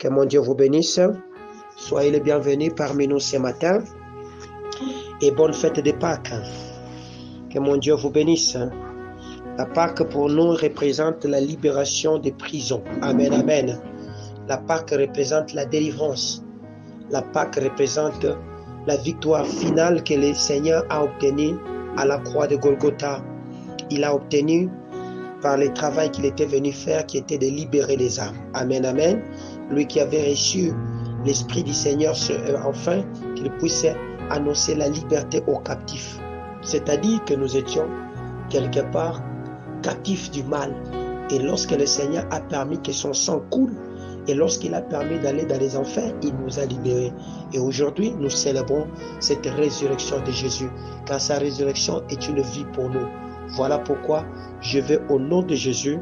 Que mon Dieu vous bénisse. Soyez les bienvenus parmi nous ce matin. Et bonne fête de Pâques. Que mon Dieu vous bénisse. La Pâques pour nous représente la libération des prisons. Amen, amen. La Pâques représente la délivrance. La Pâques représente la victoire finale que le Seigneur a obtenue à la croix de Golgotha. Il a obtenu par le travail qu'il était venu faire, qui était de libérer les âmes. Amen, amen. Lui qui avait reçu l'Esprit du Seigneur, enfin, qu'il puisse annoncer la liberté aux captifs. C'est-à-dire que nous étions quelque part captifs du mal. Et lorsque le Seigneur a permis que son sang coule, et lorsqu'il a permis d'aller dans les enfers, il nous a libérés. Et aujourd'hui, nous célébrons cette résurrection de Jésus, car sa résurrection est une vie pour nous. Voilà pourquoi je vais, au nom de Jésus,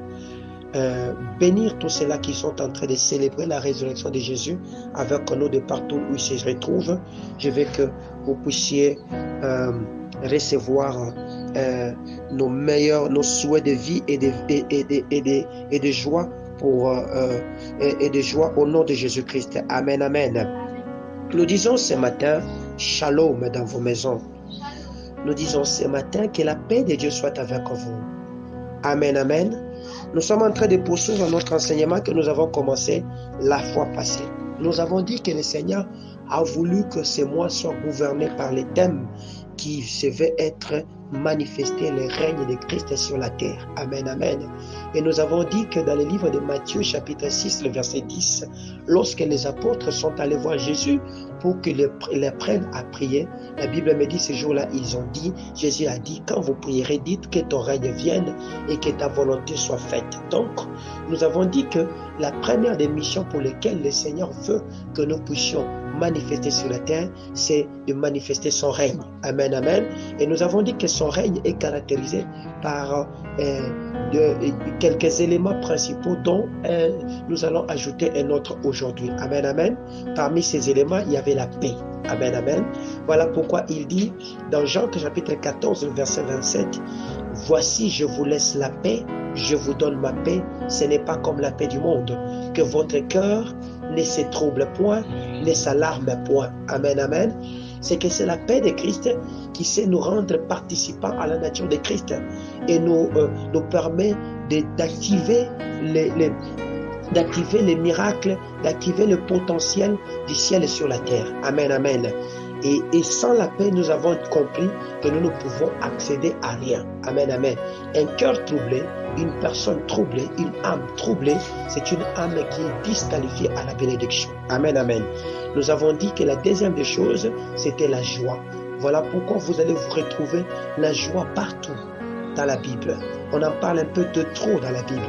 bénir tous ceux-là qui sont en train de célébrer la résurrection de Jésus avec nous de partout où ils se retrouvent. Je veux que vous puissiez recevoir nos souhaits de vie et de joie et de joie au nom de Jésus-Christ. Amen, amen. Nous disons ce matin, shalom dans vos maisons. Nous disons ce matin que la paix de Dieu soit avec vous. Amen, amen. Nous sommes en train de poursuivre notre enseignement que nous avons commencé la fois passée. Nous avons dit que le Seigneur a voulu que ce mois soit gouverné par les thèmes qui devaient être manifestés, le règne de Christ sur la terre. Amen, amen. Et nous avons dit que dans le livre de Matthieu, chapitre 6, le verset 10, lorsque les apôtres sont allés voir Jésus pour qu'ils les prennent à prier, la Bible me dit ce jour-là, ils ont dit, Jésus a dit, quand vous prierez, dites que ton règne vienne et que ta volonté soit faite. Donc, nous avons dit que la première des missions pour lesquelles le Seigneur veut que nous puissions manifester sur la terre, c'est de manifester son règne. Amen, amen. Et nous avons dit que son règne est caractérisé par quelques éléments principaux dont nous allons ajouter un autre aujourd'hui. Amen, amen. Parmi ces éléments, il y avait la paix. Amen, amen. Voilà pourquoi il dit dans Jean chapitre 14, verset 27, « Voici, je vous laisse la paix, je vous donne ma paix, ce n'est pas comme la paix du monde. Que votre cœur ne se trouble point, ne s'alarme point. » Amen, amen. C'est que c'est la paix de Christ qui sait nous rendre participants à la nature de Christ et nous permet d'activer les miracles, d'activer le potentiel du ciel sur la terre. Amen, amen. Et sans la paix, nous avons compris que nous ne pouvons accéder à rien. Amen, amen. Un cœur troublé, une personne troublée, une âme troublée, c'est une âme qui est disqualifiée à la bénédiction. Amen, amen. Nous avons dit que la deuxième des choses, c'était la joie. Voilà pourquoi vous allez vous retrouver la joie partout dans la Bible. On en parle un peu de trop dans la Bible.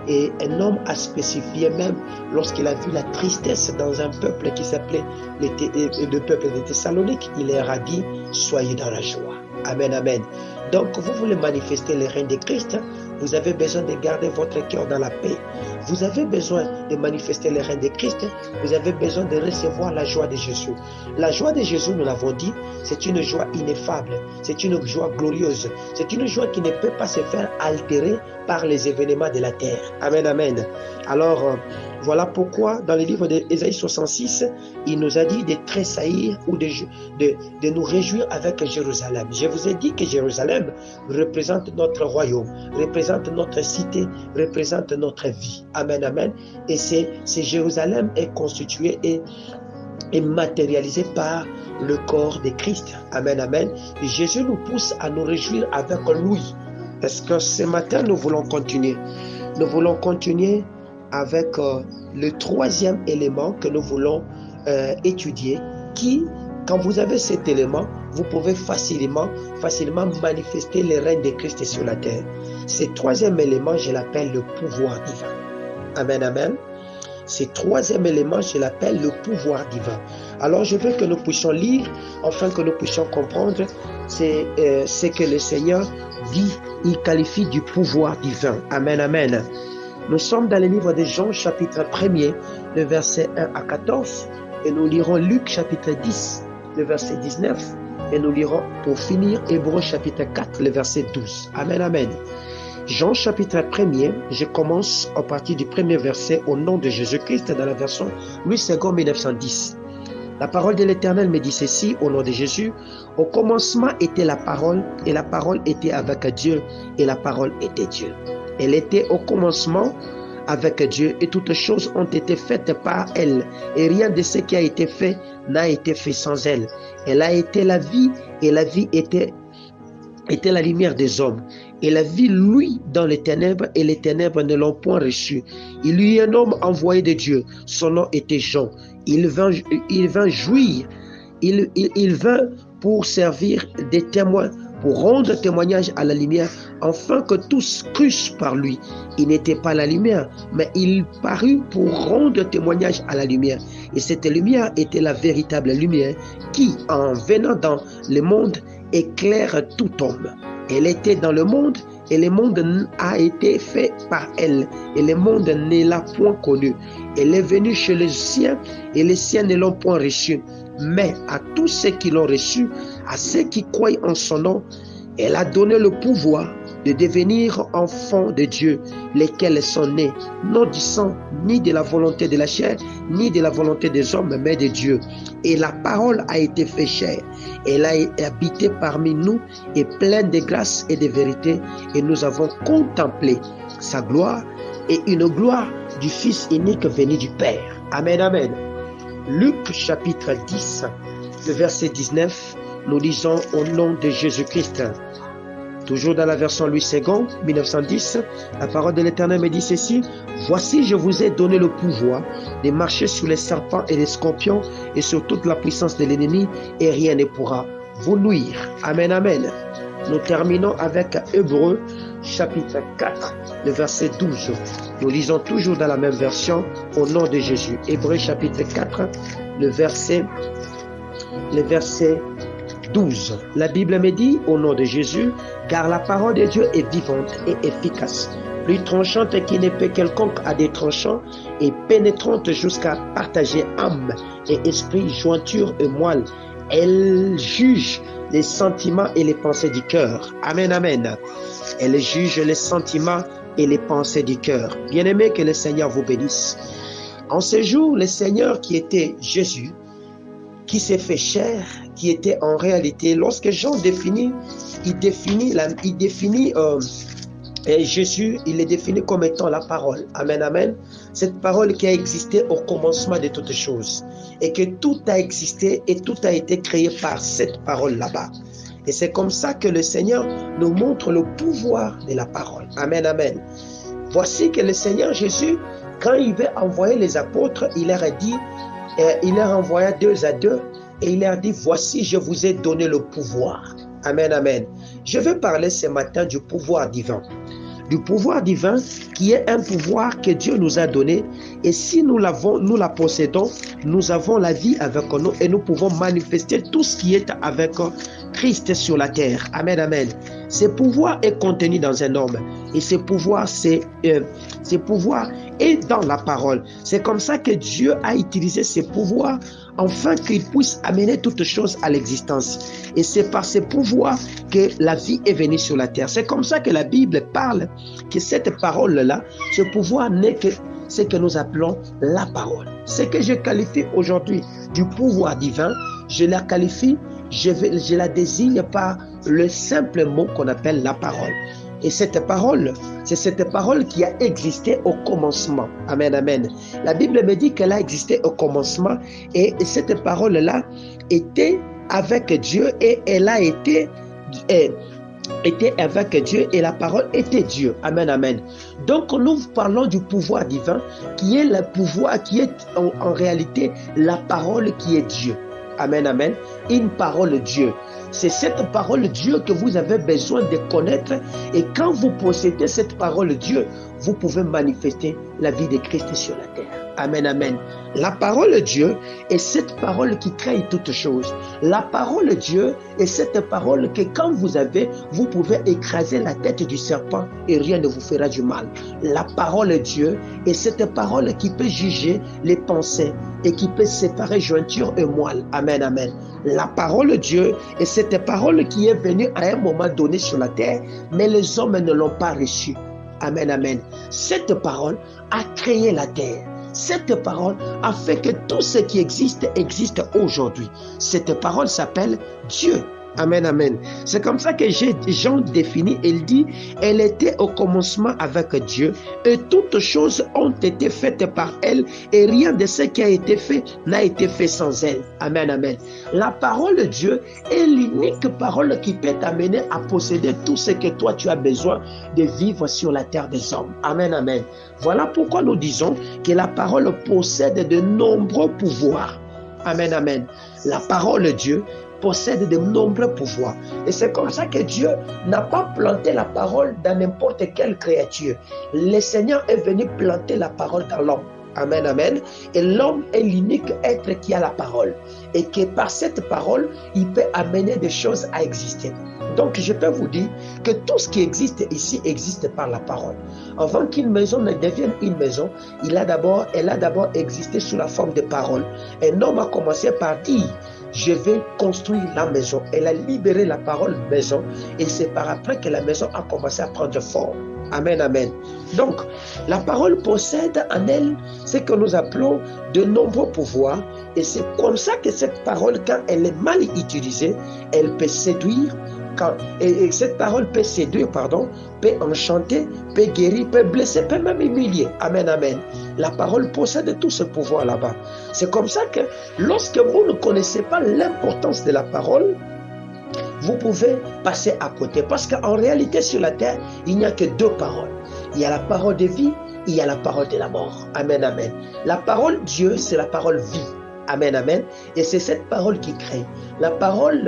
Et un homme a spécifié même lorsqu'il a vu la tristesse dans un peuple qui s'appelait le peuple de Thessalonique, il leur a dit, soyez dans la joie. Amen, amen. Donc vous voulez manifester le règne de Christ, vous avez besoin de garder votre cœur dans la paix. Vous avez besoin de manifester le règne de Christ, vous avez besoin de recevoir la joie de Jésus. La joie de Jésus, nous l'avons dit, c'est une joie ineffable, c'est une joie glorieuse, c'est une joie qui ne peut pas se faire altérer par les événements de la terre. Amen, amen. Alors, voilà pourquoi dans le livre d'Ésaïe 66, il nous a dit de tressaillir ou de nous réjouir avec Jérusalem. Je vous ai dit que Jérusalem représente notre royaume, représente notre cité, représente notre vie. Amen, amen. Et c'est Jérusalem est constitué et matérialisé par le corps de Christ. Amen, amen. Et Jésus nous pousse à nous réjouir avec lui. Parce que ce matin, nous voulons continuer. Nous voulons continuer avec le troisième élément que nous voulons étudier, qui, quand vous avez cet élément, vous pouvez facilement manifester le règne de Christ sur la terre. Ce troisième élément, je l'appelle le pouvoir divin. Amen, amen. Ce troisième élément, je l'appelle le pouvoir divin. Alors, je veux que nous puissions lire, afin que nous puissions comprendre ce que le Seigneur dit, il qualifie du pouvoir divin. Amen, amen. Nous sommes dans le livre de Jean, chapitre 1er, le verset 1 à 14, et nous lirons Luc, chapitre 10, le verset 19, et nous lirons, pour finir, Hébreux, chapitre 4, le verset 12. Amen, amen. Jean chapitre 1er, je commence à partir du premier verset au nom de Jésus-Christ dans la version Louis II 1910. La parole de l'Éternel me dit ceci au nom de Jésus. Au commencement était la parole et la parole était avec Dieu et la parole était Dieu. Elle était au commencement avec Dieu et toutes choses ont été faites par elle et rien de ce qui a été fait n'a été fait sans elle. Elle a été la vie et la vie était la lumière des hommes. Et la vie luit dans les ténèbres et les ténèbres ne l'ont point reçu. Il y eut un homme envoyé de Dieu. Son nom était Jean. Il vint jouir. Il vint pour servir des témoins, pour rendre témoignage à la lumière, afin que tous crussent par lui. Il n'était pas la lumière, mais il parut pour rendre témoignage à la lumière. Et cette lumière était la véritable lumière qui, en venant dans le monde, éclaire tout homme. Elle était dans le monde et le monde a été fait par elle et le monde ne l'a point connue. Elle est venue chez les siens et les siens ne l'ont point reçue. Mais à tous ceux qui l'ont reçue, à ceux qui croient en son nom, elle a donné le pouvoir de devenir enfants de Dieu, lesquels sont nés, non du sang, ni de la volonté de la chair, ni de la volonté des hommes, mais de Dieu. Et la parole a été faite chair. Elle a habité parmi nous et pleine de grâce et de vérité. Et nous avons contemplé sa gloire et une gloire du Fils unique venu du Père. Amen, amen. Luc chapitre 10, le verset 19, nous lisons au nom de Jésus-Christ. Toujours dans la version Louis II, 1910, la parole de l'Éternel me dit ceci. Voici, je vous ai donné le pouvoir de marcher sur les serpents et les scorpions et sur toute la puissance de l'ennemi et rien ne pourra vous nuire. Amen, amen. Nous terminons avec Hébreux chapitre 4, le verset 12. Nous lisons toujours dans la même version au nom de Jésus. Hébreux chapitre 4, le verset 12. La Bible me dit au nom de Jésus, car la parole de Dieu est vivante et efficace, plus tranchante qu'il ne peut quelconque à des tranchants et pénétrante jusqu'à partager âme et esprit, jointure et moelle. Elle juge les sentiments et les pensées du cœur. Amen, amen. Elle juge les sentiments et les pensées du cœur. Bien-aimés, que le Seigneur vous bénisse. En ce jour, le Seigneur qui était Jésus, qui s'est fait chair, qui était en réalité, lorsque Jean définit, Jésus, il est défini comme étant la parole. Amen, amen. Cette parole qui a existé au commencement de toutes choses. Et que tout a existé et tout a été créé par cette parole là-bas. Et c'est comme ça que le Seigneur nous montre le pouvoir de la parole. Amen, amen. Voici que le Seigneur Jésus, quand il veut envoyer les apôtres, il leur a dit, il leur envoya 2 à 2 et il leur dit, voici, je vous ai donné le pouvoir. Amen, amen. Je vais parler ce matin du pouvoir divin. Du pouvoir divin qui est un pouvoir que Dieu nous a donné. Et si nous la possédons, nous avons la vie avec nous et nous pouvons manifester tout ce qui est avec Christ sur la terre. Amen, amen. Ce pouvoir est contenu dans un homme. Et ce pouvoir est dans la parole. C'est comme ça que Dieu a utilisé ce pouvoir afin qu'il puisse amener toutes choses à l'existence. Et c'est par ce pouvoir que la vie est venue sur la terre. C'est comme ça que la Bible parle que cette parole-là, ce pouvoir n'est que ce que nous appelons la parole. Ce que je qualifie aujourd'hui du pouvoir divin, je la qualifie, je la désigne par le simple mot qu'on appelle la parole. Et cette parole, c'est cette parole qui a existé au commencement. Amen, amen. La Bible me dit qu'elle a existé au commencement et cette parole-là était avec Dieu et elle a été avec Dieu et la parole était Dieu. Amen, amen. Donc nous parlons du pouvoir divin qui est le pouvoir, qui est en réalité la parole qui est Dieu. Amen, amen. Une parole Dieu. C'est cette parole Dieu que vous avez besoin de connaître et quand vous possédez cette parole Dieu, vous pouvez manifester la vie de Christ sur la terre. Amen, amen. La parole Dieu est cette parole qui crée toutes choses. La parole Dieu est cette parole que quand vous avez, vous pouvez écraser la tête du serpent et rien ne vous fera du mal. La parole Dieu est cette parole qui peut juger les pensées et qui peut séparer jointure et moelle. Amen, amen. La parole de Dieu est cette parole qui est venue à un moment donné sur la terre, mais les hommes ne l'ont pas reçue. Amen, amen. Cette parole a créé la terre. Cette parole a fait que tout ce qui existe aujourd'hui. Cette parole s'appelle Dieu. Amen, amen. C'est comme ça que Jean définit, il dit, elle était au commencement avec Dieu et toutes choses ont été faites par elle et rien de ce qui a été fait n'a été fait sans elle. Amen, amen. La parole de Dieu est l'unique parole qui peut t'amener à posséder tout ce que toi tu as besoin de vivre sur la terre des hommes. Amen, amen. Voilà pourquoi nous disons que la parole possède de nombreux pouvoirs. Amen, amen. La parole de Dieu possède de nombreux pouvoirs. Et c'est comme ça que Dieu n'a pas planté la parole dans n'importe quelle créature. Le Seigneur est venu planter la parole dans l'homme. Amen, amen. Et l'homme est l'unique être qui a la parole. Et que par cette parole, il peut amener des choses à exister. Donc, je peux vous dire que tout ce qui existe ici existe par la parole. Avant qu'une maison ne devienne une maison, elle a d'abord existé sous la forme de parole. Un homme a commencé par dire, je vais construire la maison. Elle a libéré la parole maison et c'est par après que la maison a commencé à prendre forme. Amen, amen. Donc, la parole possède en elle ce que nous appelons de nombreux pouvoirs et c'est comme ça que cette parole, quand elle est mal utilisée, elle peut séduire. Et cette parole peut séduire, peut enchanter, peut guérir, peut blesser, peut même humilier. Amen, amen. La parole possède tout ce pouvoir là-bas. C'est comme ça que lorsque vous ne connaissez pas l'importance de la parole, vous pouvez passer à côté. Parce qu'en réalité, sur la terre, il n'y a que deux paroles. Il y a la parole de vie, il y a la parole de la mort. Amen, amen. La parole Dieu, c'est la parole vie. Amen, amen. Et c'est cette parole qui crée. La parole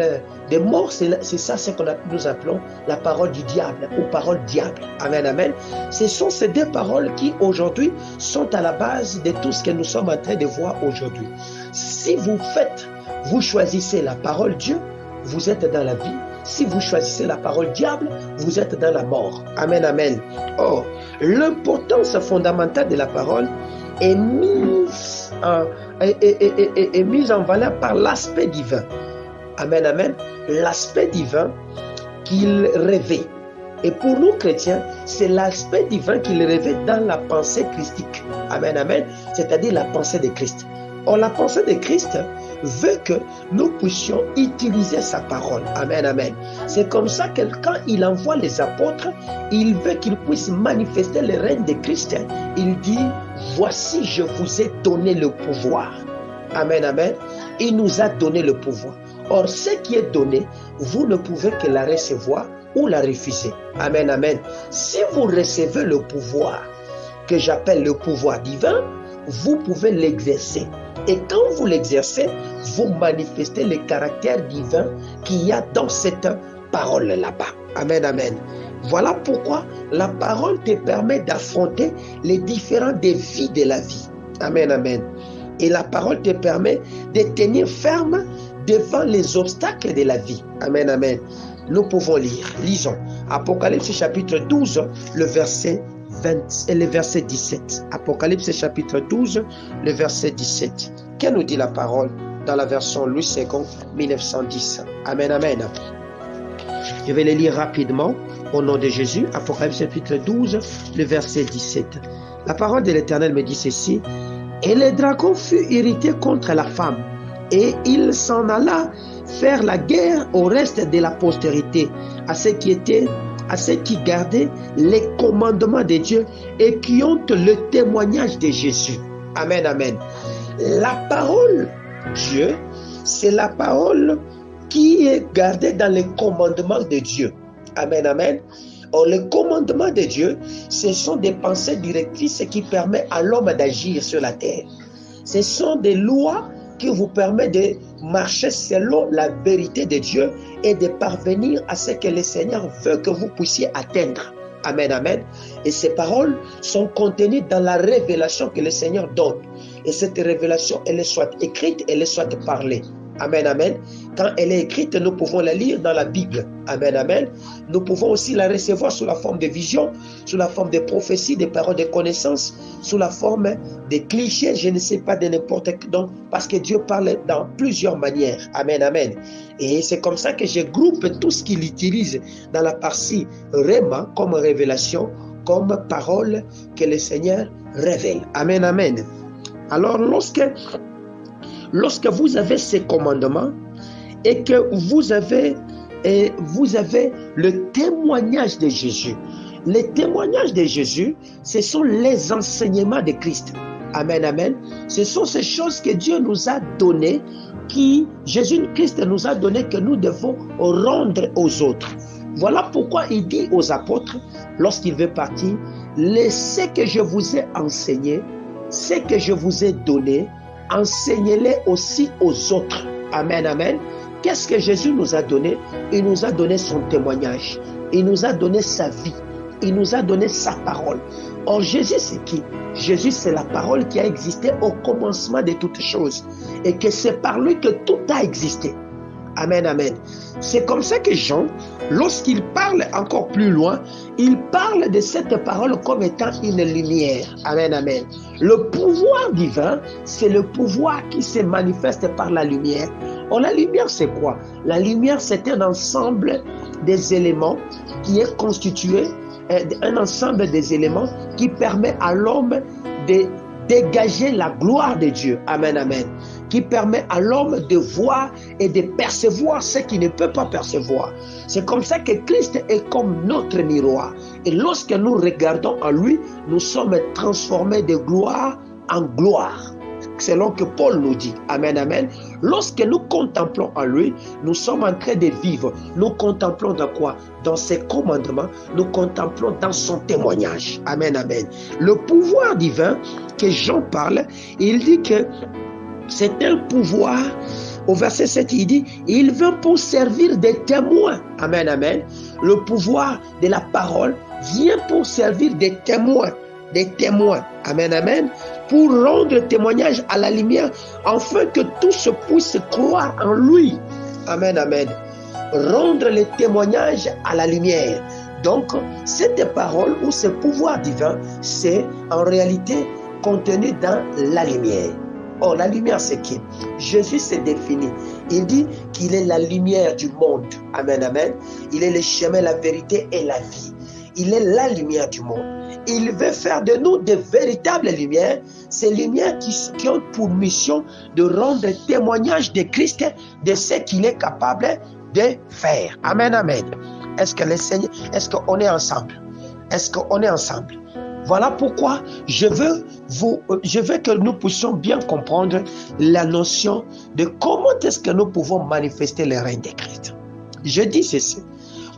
de mort, c'est ça ce que nous appelons la parole du diable ou parole diable. Amen, amen. Ce sont ces deux paroles qui aujourd'hui sont à la base de tout ce que nous sommes en train de voir aujourd'hui. Si vous choisissez la parole Dieu, vous êtes dans la vie. Si vous choisissez la parole diable, vous êtes dans la mort. Amen, amen. Or, l'importance fondamentale de la parole est mise en valeur par l'aspect divin. Amen, amen. L'aspect divin qu'il revêt. Et pour nous chrétiens, c'est l'aspect divin qu'il revêt dans la pensée christique. Amen, amen. C'est-à-dire la pensée de Christ. Or, la pensée de Christ veut que nous puissions utiliser sa parole. Amen, amen. C'est comme ça que quand il envoie les apôtres, il veut qu'ils puissent manifester le règne de Christ. Il dit, voici, je vous ai donné le pouvoir. Amen, amen. Il nous a donné le pouvoir. Or, ce qui est donné, vous ne pouvez que la recevoir ou la refuser. Amen, amen. Si vous recevez le pouvoir, que j'appelle le pouvoir divin, vous pouvez l'exercer. Et quand vous l'exercez, vous manifestez le caractère divin qu'il y a dans cette parole là-bas. Amen, amen. Voilà pourquoi la parole te permet d'affronter les différents défis de la vie. Amen, amen. Et la parole te permet de tenir ferme devant les obstacles de la vie. Amen, amen. Nous pouvons lire. Lisons. Apocalypse chapitre 12, le verset 20 et le verset 17. Apocalypse chapitre 12, le verset 17. Qu'est-ce que nous dit la parole dans la version Louis II, 1910? Amen, amen. Je vais le lire rapidement au nom de Jésus. Apocalypse chapitre 12, le verset 17. La parole de l'Éternel me dit ceci. Et le dragon fut irrité contre la femme, et il s'en alla faire la guerre au reste de la postérité, à ceux qui gardaient les commandements de Dieu et qui ont le témoignage de Jésus. Amen, amen. La parole Dieu, c'est la parole qui est gardée dans les commandements de Dieu. Amen, amen. Or, les commandements de Dieu, ce sont des pensées directrices qui permettent à l'homme d'agir sur la terre. Ce sont des lois qui vous permettent de marcher selon la vérité de Dieu et de parvenir à ce que le Seigneur veut que vous puissiez atteindre. Amen, amen. Et ces paroles sont contenues dans la révélation que le Seigneur donne. Et cette révélation, elle est soit écrite, elle est soit parlée. Amen, amen. Quand elle est écrite, nous pouvons la lire dans la Bible. Amen, amen. Nous pouvons aussi la recevoir sous la forme de visions, sous la forme de prophéties, des paroles de connaissances, sous la forme de clichés, je ne sais pas, de n'importe quoi. Donc, parce que Dieu parle dans plusieurs manières. Amen, amen. Et c'est comme ça que je groupe tout ce qu'il utilise dans la partie Rhéma comme révélation, comme parole que le Seigneur révèle. Amen, amen. Alors, lorsque vous avez ces commandements et que vous avez le témoignage de Jésus. Les témoignages de Jésus, ce sont les enseignements de Christ. Amen, amen. Ce sont ces choses que Dieu nous a données, Jésus-Christ nous a donné, que nous devons rendre aux autres. Voilà pourquoi il dit aux apôtres, lorsqu'il veut partir, laissez que je vous ai enseigné, ce que je vous ai donné, enseignez-les aussi aux autres. Amen, amen. Qu'est-ce que Jésus nous a donné? Il nous a donné son témoignage. Il nous a donné sa vie. Il nous a donné sa parole. Or, Jésus, c'est qui? Jésus, c'est la parole qui a existé au commencement de toutes choses. Et que c'est par lui que tout a existé. Amen, amen. C'est comme ça que Jean, lorsqu'il parle encore plus loin, il parle de cette parole comme étant une lumière. Amen, amen. Le pouvoir divin, c'est le pouvoir qui se manifeste par la lumière. Or, la lumière, c'est quoi? La lumière, c'est un ensemble des éléments qui est constitué, un ensemble des éléments qui permet à l'homme de dégager la gloire de Dieu. Amen, amen. Qui permet à l'homme de voir et de percevoir ce qu'il ne peut pas percevoir. C'est comme ça que Christ est comme notre miroir. Et lorsque nous regardons en lui, nous sommes transformés de gloire en gloire. Selon que Paul nous dit. Amen, amen. Lorsque nous contemplons en lui, nous sommes en train de vivre. Nous contemplons dans quoi? Dans ses commandements. Nous contemplons dans son témoignage. Amen, amen. Le pouvoir divin que Jean parle, il dit que c'est un pouvoir. Au verset 7, il dit, il vient pour servir des témoins. Amen, amen. Le pouvoir de la parole vient pour servir des témoins. Des témoins. Amen, amen. Pour rendre témoignage à la lumière, afin que tous puissent croire en lui. Amen, amen. Rendre le témoignage à la lumière. Donc, cette parole ou ce pouvoir divin, c'est en réalité contenu dans la lumière. Or, la lumière, c'est qui? Jésus s'est défini. Il dit qu'il est la lumière du monde. Amen, amen. Il est le chemin, la vérité et la vie. Il est la lumière du monde. Il veut faire de nous de véritables lumières. Ces lumières qui ont pour mission de rendre témoignage de Christ, de ce qu'il est capable de faire. Amen, amen. Est-ce que le Seigneur, est-ce qu'on est ensemble? Est-ce qu'on est ensemble? Voilà pourquoi je veux que nous puissions bien comprendre la notion de comment est-ce que nous pouvons manifester le règne de Christ. Je dis ceci.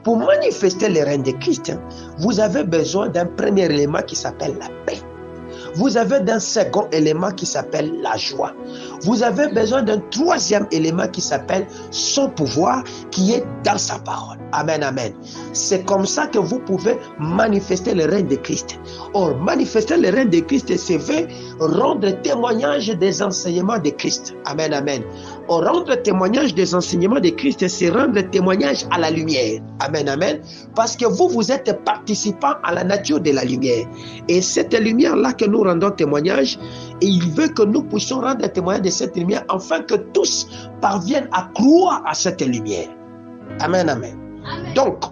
Pour manifester le règne de Christ, vous avez besoin d'un premier élément qui s'appelle la paix. Vous avez d'un second élément qui s'appelle la joie. Vous avez besoin d'un troisième élément qui s'appelle son pouvoir, qui est dans sa parole. Amen, amen. C'est comme ça que vous pouvez manifester le règne de Christ. Or, manifester le règne de Christ, c'est rendre témoignage des enseignements de Christ. Amen, amen. Or, rendre témoignage des enseignements de Christ, c'est rendre témoignage à la lumière. Amen, amen. Parce que vous êtes participants à la nature de la lumière. Et cette lumière-là que nous rendons témoignage, et il veut que nous puissions rendre témoignage de cette lumière, afin que tous parviennent à croire à cette lumière. Amen, amen. Donc,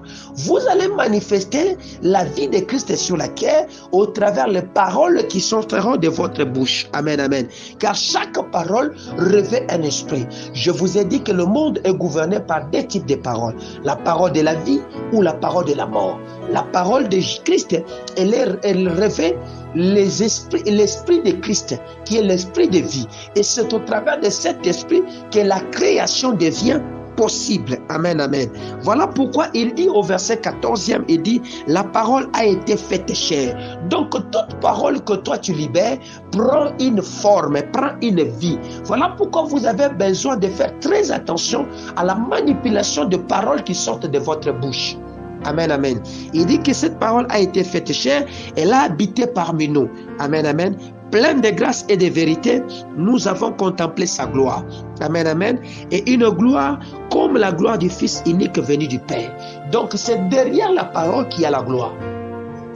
vous allez manifester la vie de Christ sur la terre au travers les paroles qui sortiront de votre bouche. Amen, amen. Car chaque parole revêt un esprit. Je vous ai dit que le monde est gouverné par deux types de paroles. La parole de la vie ou la parole de la mort. La parole de Christ, elle revêt l'esprit de Christ, qui est l'esprit de vie. Et c'est au travers de cet esprit que la création devient possible. Amen, amen. Voilà pourquoi il dit au verset 14e, il dit, la parole a été faite chair. Donc, toute parole que toi tu libères prend une forme, prend une vie. Voilà pourquoi vous avez besoin de faire très attention à la manipulation de paroles qui sortent de votre bouche. Amen, amen. Il dit que cette parole a été faite chair, elle a habité parmi nous. Amen, amen. plein de grâce et de vérité, nous avons contemplé sa gloire. Amen, amen. Et une gloire comme la gloire du Fils unique venu du Père. Donc c'est derrière la parole qu'il y a la gloire.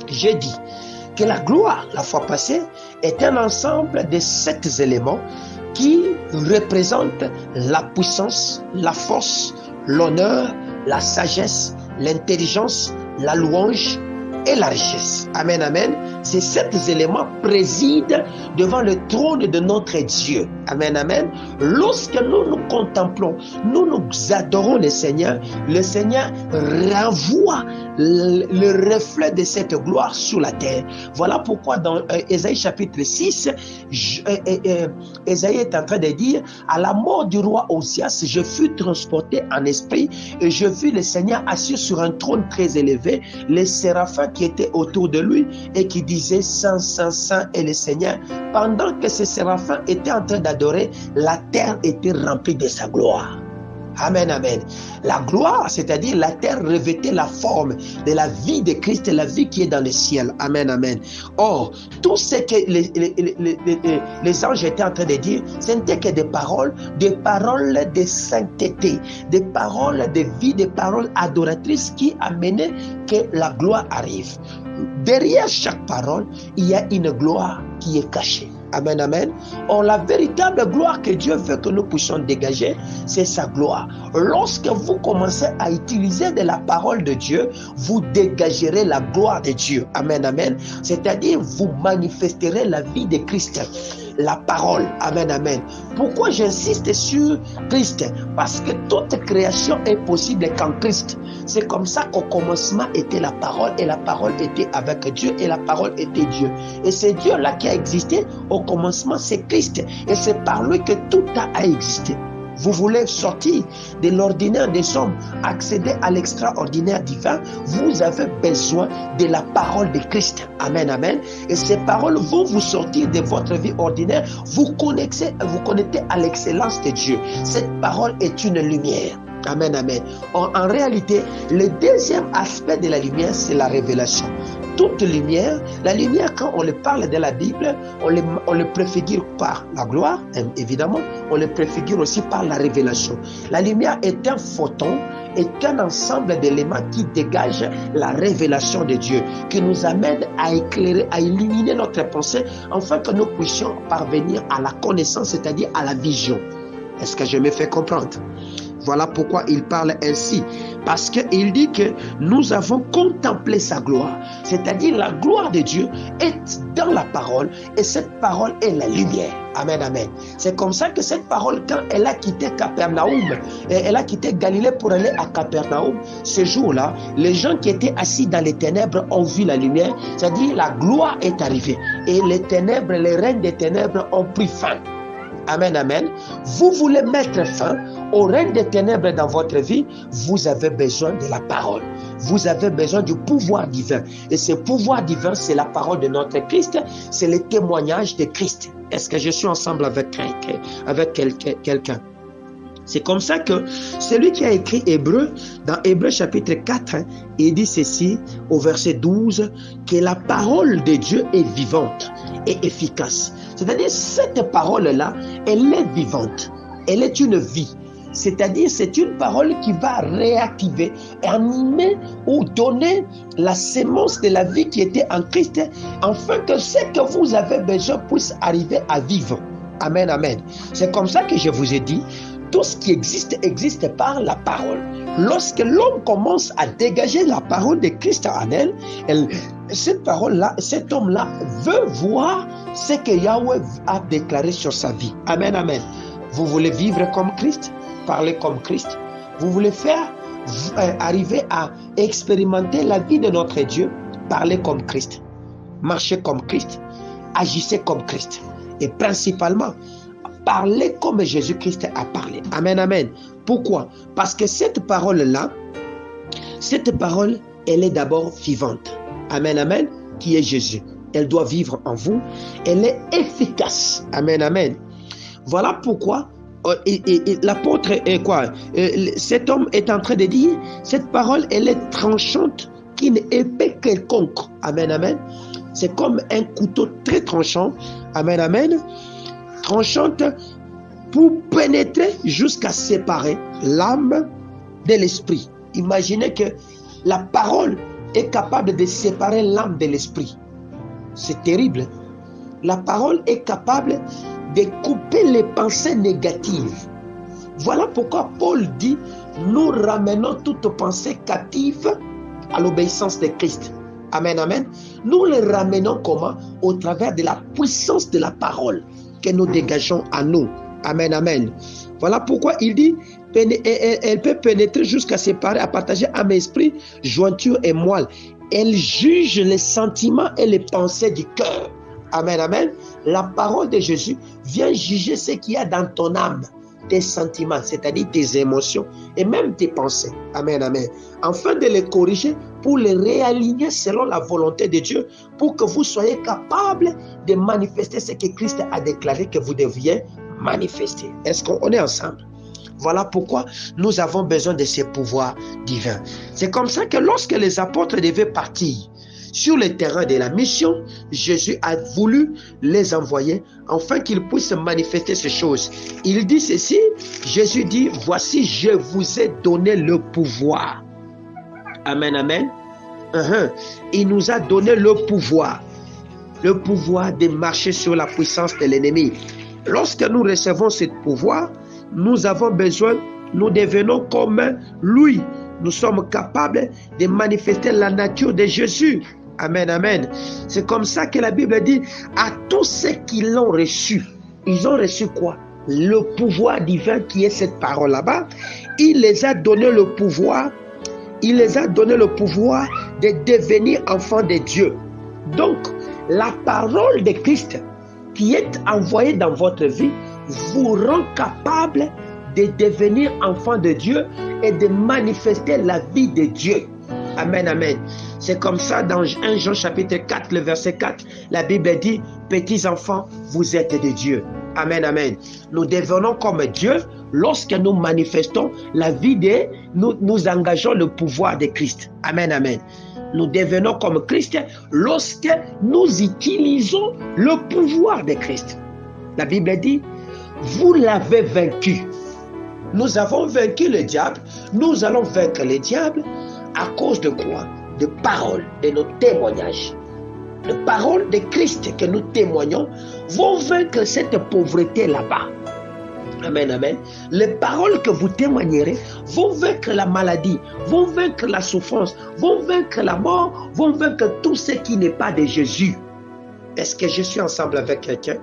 J'ai dit que la gloire, la fois passée, est un ensemble de 7 éléments qui représentent la puissance, la force, l'honneur, la sagesse, l'intelligence, la louange et la richesse. Amen, amen. Ces 7 éléments président devant le trône de notre Dieu. Amen, amen. Lorsque nous nous contemplons, nous adorons le Seigneur renvoie le reflet de cette gloire sur la terre. Voilà pourquoi dans Ésaïe chapitre 6, Ésaïe est en train de dire, à la mort du roi Osias, je fus transporté en esprit et je vis le Seigneur assis sur un trône très élevé, les séraphins qui étaient autour de lui et qui disaient Saint, Saint, Saint est le Seigneur. Pendant que ces séraphins étaient en train d'adorer, la terre était remplie de sa gloire. Amen, amen. La gloire, c'est-à-dire la terre revêtait la forme de la vie de Christ, la vie qui est dans le ciel. Amen, amen. Or, tout ce que les anges étaient en train de dire, ce n'était que des paroles de sainteté, des paroles de vie, des paroles adoratrices qui amenaient que la gloire arrive. Derrière chaque parole, il y a une gloire qui est cachée. Amen, amen. Or, la véritable gloire que Dieu veut que nous puissions dégager, c'est sa gloire. Lorsque vous commencez à utiliser de la parole de Dieu, vous dégagerez la gloire de Dieu. Amen, amen. C'est-à-dire, vous manifesterez la vie de Christ. La parole. Amen, amen. Pourquoi j'insiste sur Christ? Parce que toute création est possible qu'en Christ. C'est comme ça qu'au commencement était la parole et la parole était avec Dieu et la parole était Dieu. Et c'est Dieu-là qui a existé. Au commencement, c'est Christ. Et c'est par lui que tout a existé. Vous voulez sortir de l'ordinaire des hommes, accéder à l'extraordinaire divin, vous avez besoin de la parole de Christ. Amen, amen. Et ces paroles vont vous sortir de votre vie ordinaire, vous connectez à l'excellence de Dieu. Cette parole est une lumière. Amen, amen. En réalité, le deuxième aspect de la lumière, c'est la révélation. Toute lumière, la lumière, quand on le parle de la Bible, on le préfigure par la gloire, évidemment, on le préfigure aussi par la révélation. La lumière est un photon, est un ensemble d'éléments qui dégagent la révélation de Dieu, qui nous amène à éclairer, à illuminer notre pensée, afin que nous puissions parvenir à la connaissance, c'est-à-dire à la vision. Est-ce que je me fais comprendre? Voilà pourquoi il parle ainsi. Parce qu'il dit que nous avons contemplé sa gloire. C'est-à-dire la gloire de Dieu est dans la parole et cette parole est la lumière. Amen, amen. C'est comme ça que cette parole, quand elle a quitté Capernaum, elle a quitté Galilée pour aller à Capernaum, ce jour-là, les gens qui étaient assis dans les ténèbres ont vu la lumière. C'est-à-dire la gloire est arrivée et les ténèbres, les règnes des ténèbres ont pris fin. Amen, amen. Vous voulez mettre fin au règne des ténèbres dans votre vie, vous avez besoin de la parole. Vous avez besoin du pouvoir divin. Et ce pouvoir divin, c'est la parole de notre Christ, c'est le témoignage de Christ. Est-ce que je suis ensemble avec quelqu'un? C'est comme ça que celui qui a écrit Hébreu, dans Hébreu chapitre 4, il dit ceci au verset 12, que la parole de Dieu est vivante et efficace. C'est-à-dire, cette parole-là, elle est vivante. Elle est une vie. C'est-à-dire, c'est une parole qui va réactiver, animer ou donner la sémence de la vie qui était en Christ, afin que ce que vous avez besoin puisse arriver à vivre. Amen, amen. C'est comme ça que je vous ai dit, tout ce qui existe par la parole. Lorsque l'homme commence à dégager la parole de Christ en elle, cette parole-là, cet homme-là veut voir ce que Yahweh a déclaré sur sa vie. Amen, amen. Vous voulez vivre comme Christ, parler comme Christ. Vous voulez arriver à expérimenter la vie de notre Dieu, parler comme Christ, marcher comme Christ, agissez comme Christ. Et principalement, parler comme Jésus-Christ a parlé. Amen, amen. Pourquoi? Parce que cette parole-là, elle est d'abord vivante. Amen, amen, qui est Jésus. Elle doit vivre en vous. Elle est efficace. Amen, amen. Voilà pourquoi l'apôtre est quoi? Cet homme est en train de dire, cette parole, elle est tranchante qu'une épée quelconque. Amen, amen. C'est comme un couteau très tranchant. Amen, amen. Tranchante pour pénétrer jusqu'à séparer l'âme de l'esprit. Imaginez que la parole est capable de séparer l'âme de l'esprit. C'est terrible. La parole est capable de couper les pensées négatives. Voilà pourquoi Paul dit, nous ramenons toute pensée captive à l'obéissance de Christ. Amen, amen. Nous les ramenons comment? Au travers de la puissance de la parole que nous dégageons à nous. Amen, amen. Voilà pourquoi il dit, elle peut pénétrer jusqu'à séparer, à partager âme et esprit, jointure et moelle. Elle juge les sentiments et les pensées du cœur. Amen, amen. La parole de Jésus vient juger ce qu'il y a dans ton âme, tes sentiments, c'est-à-dire tes émotions et même tes pensées. Amen, amen. Afin de les corriger pour les réaligner selon la volonté de Dieu, pour que vous soyez capables de manifester ce que Christ a déclaré que vous deviez manifester. Est-ce qu'on est ensemble? Voilà pourquoi nous avons besoin de ces pouvoirs divins. C'est comme ça que lorsque les apôtres devaient partir sur le terrain de la mission, Jésus a voulu les envoyer afin qu'ils puissent manifester ces choses. Il dit ceci, Jésus dit, voici, je vous ai donné le pouvoir. Amen, amen. Il nous a donné le pouvoir de marcher sur la puissance de l'ennemi. Lorsque nous recevons ce pouvoir, nous avons besoin, nous devenons comme lui. Nous sommes capables de manifester la nature de Jésus. Amen, amen. C'est comme ça que la Bible dit, à tous ceux qui l'ont reçu, ils ont reçu quoi? Le pouvoir divin qui est cette parole là-bas. Il les a donné le pouvoir, de devenir enfants de Dieu. Donc, la parole de Christ qui est envoyée dans votre vie vous rend capable de devenir enfant de Dieu et de manifester la vie de Dieu. Amen, amen. C'est comme ça dans 1 Jean chapitre 4, le verset 4, la Bible dit, petits enfants, vous êtes de Dieu. Amen, amen. Nous devenons comme Dieu lorsque nous manifestons la vie de, nous engageons le pouvoir de Christ. Amen, amen. Nous devenons comme Christ lorsque nous utilisons le pouvoir de Christ. La Bible dit, vous l'avez vaincu. Nous avons vaincu le diable. Nous allons vaincre le diable à cause de quoi? De paroles, de nos témoignages. Les paroles de Christ que nous témoignons vont vaincre cette pauvreté là-bas. Amen, amen. Les paroles que vous témoignerez vont vaincre la maladie, vont vaincre la souffrance, vont vaincre la mort, vont vaincre tout ce qui n'est pas de Jésus. Est-ce que je suis ensemble avec quelqu'un?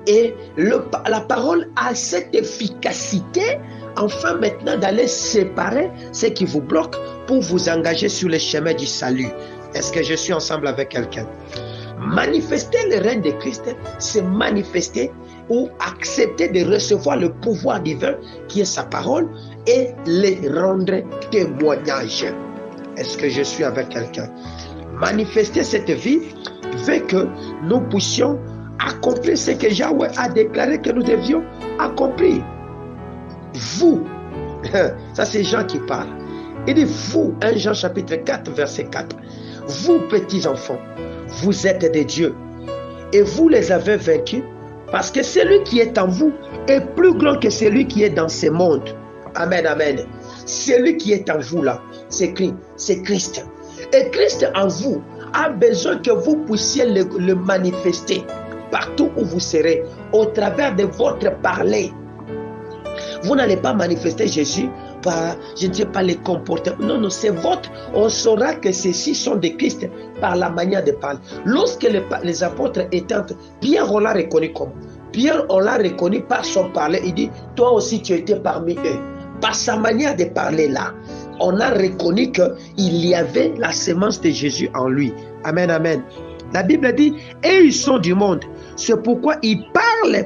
Et la parole a cette efficacité, enfin maintenant d'aller séparer ce qui vous bloque pour vous engager sur le chemin du salut. Est-ce que je suis ensemble avec quelqu'un? Manifester le règne de Christ, c'est manifester ou accepter de recevoir le pouvoir divin qui est sa parole et les rendre témoignage. Est-ce que je suis avec quelqu'un? Manifester cette vie fait que nous puissions accomplir ce que Yahweh a déclaré que nous devions accomplir. Vous, ça c'est Jean qui parle. Il dit vous, 1 Jean chapitre 4 verset 4, vous petits enfants, vous êtes des dieux et vous les avez vaincus parce que celui qui est en vous est plus grand que celui qui est dans ce monde. Amen, amen. Celui qui est en vous là, c'est Christ. Et Christ en vous a besoin que vous puissiez le manifester partout où vous serez, au travers de votre parler. Vous n'allez pas manifester Jésus par, je ne sais pas, les comportements. Non, c'est votre. On saura que ceux-ci sont de Christ par la manière de parler. Lorsque les apôtres étaient entre, Pierre, on l'a reconnu comme. Pierre, on l'a reconnu par son parler. Il dit, toi aussi tu étais parmi eux. Par sa manière de parler là, on a reconnu qu'il y avait la sémence de Jésus en lui. Amen, amen. La Bible dit, et ils sont du monde. C'est pourquoi ils parlent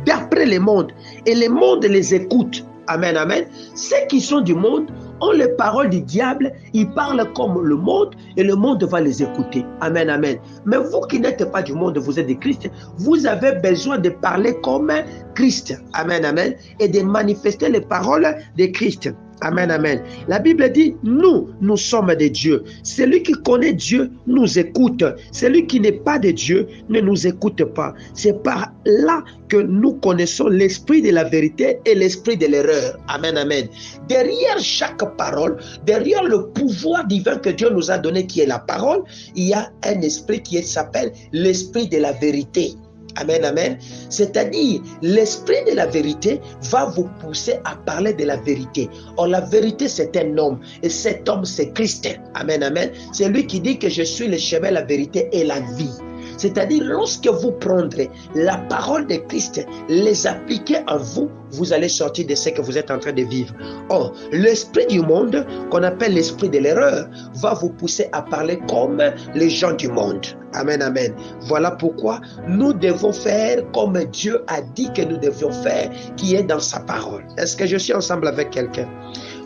d'après le monde. Et le monde les écoute. Amen, amen. Ceux qui sont du monde ont les paroles du diable. Ils parlent comme le monde et le monde va les écouter. Amen, amen. Mais vous qui n'êtes pas du monde, vous êtes de Christ. Vous avez besoin de parler comme Christ. Amen, amen. Et de manifester les paroles de Christ. Amen, amen. La Bible dit, nous sommes des dieux. Celui qui connaît Dieu nous écoute. Celui qui n'est pas de Dieu ne nous écoute pas. C'est par là que nous connaissons l'esprit de la vérité et l'esprit de l'erreur. Amen, amen. Derrière chaque parole, derrière le pouvoir divin que Dieu nous a donné, qui est la parole, il y a un esprit qui s'appelle l'esprit de la vérité. Amen, amen. C'est-à-dire, l'esprit de la vérité va vous pousser à parler de la vérité. Or, la vérité, c'est un homme. Et cet homme, c'est Christ. Amen, amen. C'est lui qui dit que je suis le chemin, la vérité et la vie. C'est-à-dire, lorsque vous prendrez la parole de Christ, les appliquer en vous, vous allez sortir de ce que vous êtes en train de vivre. Or, l'esprit du monde, qu'on appelle l'esprit de l'erreur, va vous pousser à parler comme les gens du monde. Amen, amen. Voilà pourquoi nous devons faire comme Dieu a dit que nous devions faire, qui est dans sa parole. Est-ce que je suis ensemble avec quelqu'un?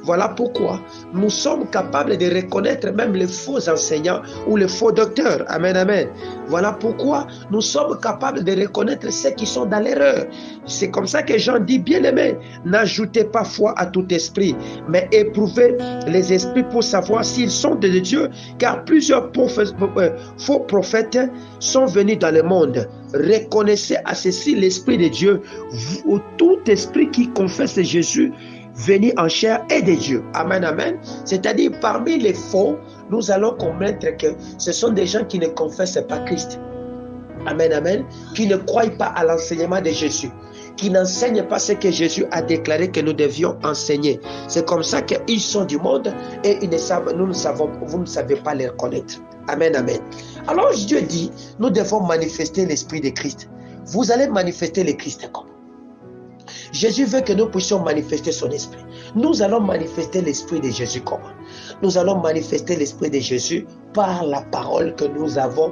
Voilà pourquoi nous sommes capables de reconnaître même les faux enseignants ou les faux docteurs. Amen, amen. Voilà pourquoi nous sommes capables de reconnaître ceux qui sont dans l'erreur. C'est comme ça que Jean dit, bien-aimés, n'ajoutez pas foi à tout esprit, mais éprouvez les esprits pour savoir s'ils sont de Dieu, car plusieurs faux prophètes sont venus dans le monde. Reconnaissez à ceci l'esprit de Dieu. Tout esprit qui confesse Jésus venu en chair et de Dieu. Amen, amen. C'est-à-dire, parmi les faux, nous allons connaître que ce sont des gens qui ne confessent pas Christ. Amen, amen. Qui ne croient pas à l'enseignement de Jésus. Qui n'enseignent pas ce que Jésus a déclaré que nous devions enseigner. C'est comme ça qu'ils sont du monde et ils ne savent, vous ne savez pas les reconnaître. Amen, amen. Alors Dieu dit, nous devons manifester l'esprit de Christ. Vous allez manifester le Christ comment? Jésus veut que nous puissions manifester son esprit. Nous allons manifester l'esprit de Jésus comment? Nous allons manifester l'esprit de Jésus par la parole que nous avons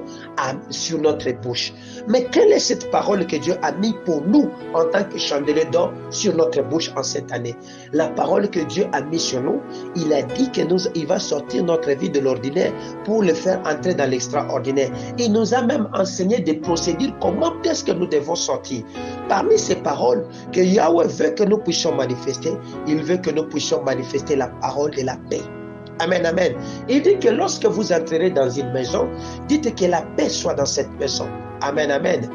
sur notre bouche. Mais quelle est cette parole que Dieu a mis pour nous en tant que chandelier d'or sur notre bouche en cette année? La parole que Dieu a mis sur nous, il a dit qu'il va sortir notre vie de l'ordinaire pour le faire entrer dans l'extraordinaire. Il nous a même enseigné des procédures, comment est-ce que nous devons sortir. Parmi ces paroles que Yahweh veut que nous puissions manifester, il veut que nous puissions manifester la parole de la paix. Amen, amen. Il dit que lorsque vous entrerez dans une maison, dites que la paix soit dans cette maison. Amen, amen.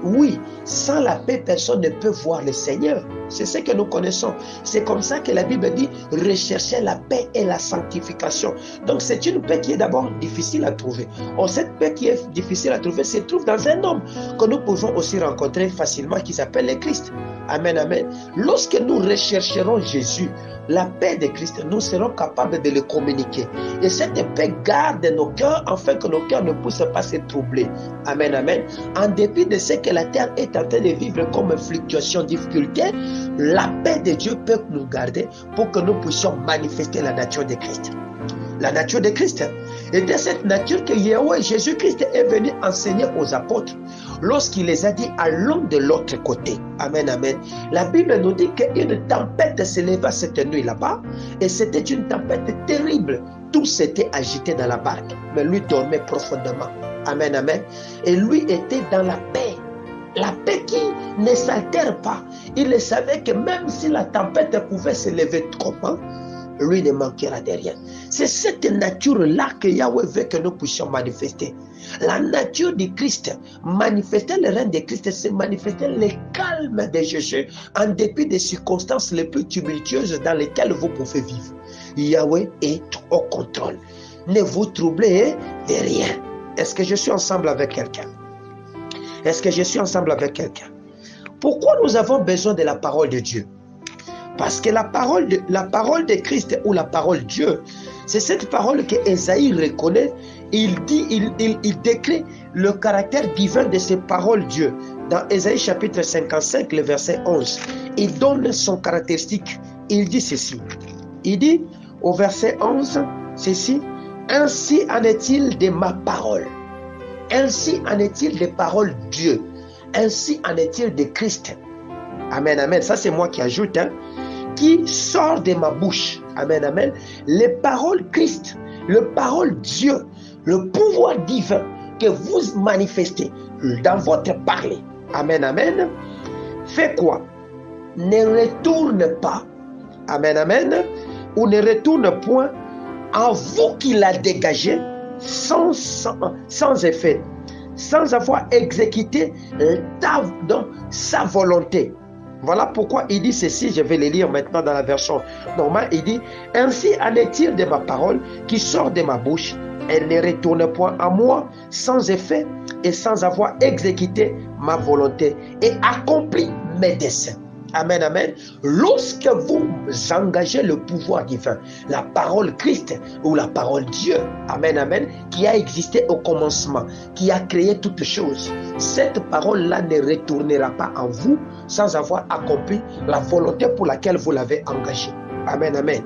Oui, sans la paix, personne ne peut voir le Seigneur. C'est ce que nous connaissons. C'est comme ça que la Bible dit, recherchez la paix et la sanctification. Donc c'est une paix qui est d'abord difficile à trouver. Or, cette paix qui est difficile à trouver se trouve dans un homme que nous pouvons aussi rencontrer facilement, qui s'appelle le Christ. Amen, amen. Lorsque nous rechercherons Jésus, la paix de Christ, nous serons capables de le communiquer. Et cette paix garde nos cœurs, afin que nos cœurs ne puissent pas se troubler. Amen, amen. En dépit de ce que la terre est en train de vivre comme fluctuation, difficulté, la paix de Dieu peut nous garder pour que nous puissions manifester la nature de Christ. La nature de Christ. Et de cette nature que Yahweh Jésus-Christ est venu enseigner aux apôtres lorsqu'il les a dit allons de l'autre côté. Amen, amen. La Bible nous dit qu'une tempête s'éleva cette nuit là-bas et c'était une tempête terrible. Tout s'était agité dans la barque, mais lui dormait profondément. Amen, amen. Et lui était dans la paix. La paix qui ne s'altère pas. Il savait que même si la tempête pouvait se lever comment, lui ne manquera de rien. C'est cette nature-là que Yahweh veut que nous puissions manifester. La nature du Christ, manifester le règne de Christ, c'est manifester le calme de Jésus en dépit des circonstances les plus tumultueuses dans lesquelles vous pouvez vivre. Yahweh est au contrôle. Ne vous troublez de rien. Est-ce que je suis ensemble avec quelqu'un? Est-ce que je suis ensemble avec quelqu'un? Pourquoi nous avons besoin de la parole de Dieu? Parce que la parole de Christ ou la parole de Dieu, c'est cette parole que Ésaïe reconnaît. Il décrit le caractère divin de ces paroles de Dieu. Dans Ésaïe chapitre 55, le verset 11, il donne son caractéristique. Il dit ceci. Il dit au verset 11, ceci, ainsi en est-il de ma parole. Ainsi en est-il des paroles de Dieu. Ainsi en est-il de Christ. Amen, amen. Ça, c'est moi qui ajoute, hein. Qui sort de ma bouche. Amen, amen. Les paroles Christ, le parole Dieu, le pouvoir divin que vous manifestez dans votre parler. Amen, amen. Fait quoi? Ne retourne pas. Amen, amen. ou ne retourne point en vous qui l'a dégagé sans effet, sans avoir exécuté sa volonté. Voilà pourquoi il dit ceci, je vais le lire maintenant dans la version normale. Il dit, ainsi en est-il de ma parole qui sort de ma bouche, elle ne retourne point à moi sans effet et sans avoir exécuté ma volonté et accompli mes desseins. Amen, amen. Lorsque vous engagez le pouvoir divin, la parole Christ ou la parole Dieu, amen, amen, qui a existé au commencement, qui a créé toutes choses, cette parole-là ne retournera pas en vous sans avoir accompli la volonté pour laquelle vous l'avez engagée. Amen, amen.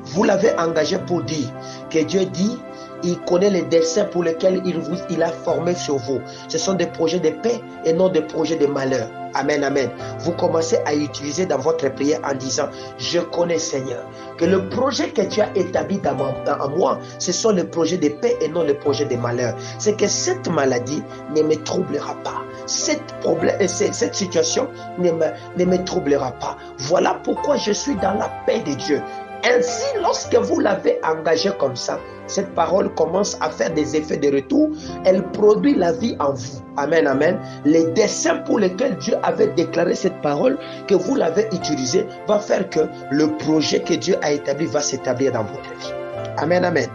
Vous l'avez engagé pour dire que Dieu dit, il connaît les desseins pour lesquels il a formé sur vous. Ce sont des projets de paix et non des projets de malheur. Amen, amen. Vous commencez à utiliser dans votre prière en disant, je connais Seigneur, que le projet que tu as établi en moi, ce sont les projets de paix et non les projets de malheur. C'est que cette maladie ne me troublera pas. Cette situation ne me troublera pas. Voilà pourquoi je suis dans la paix de Dieu. Ainsi, lorsque vous l'avez engagé comme ça, cette parole commence à faire des effets de retour. Elle produit la vie en vous. Amen, amen. Les desseins pour lesquels Dieu avait déclaré cette parole, que vous l'avez utilisée, va faire que le projet que Dieu a établi va s'établir dans votre vie. Amen, amen.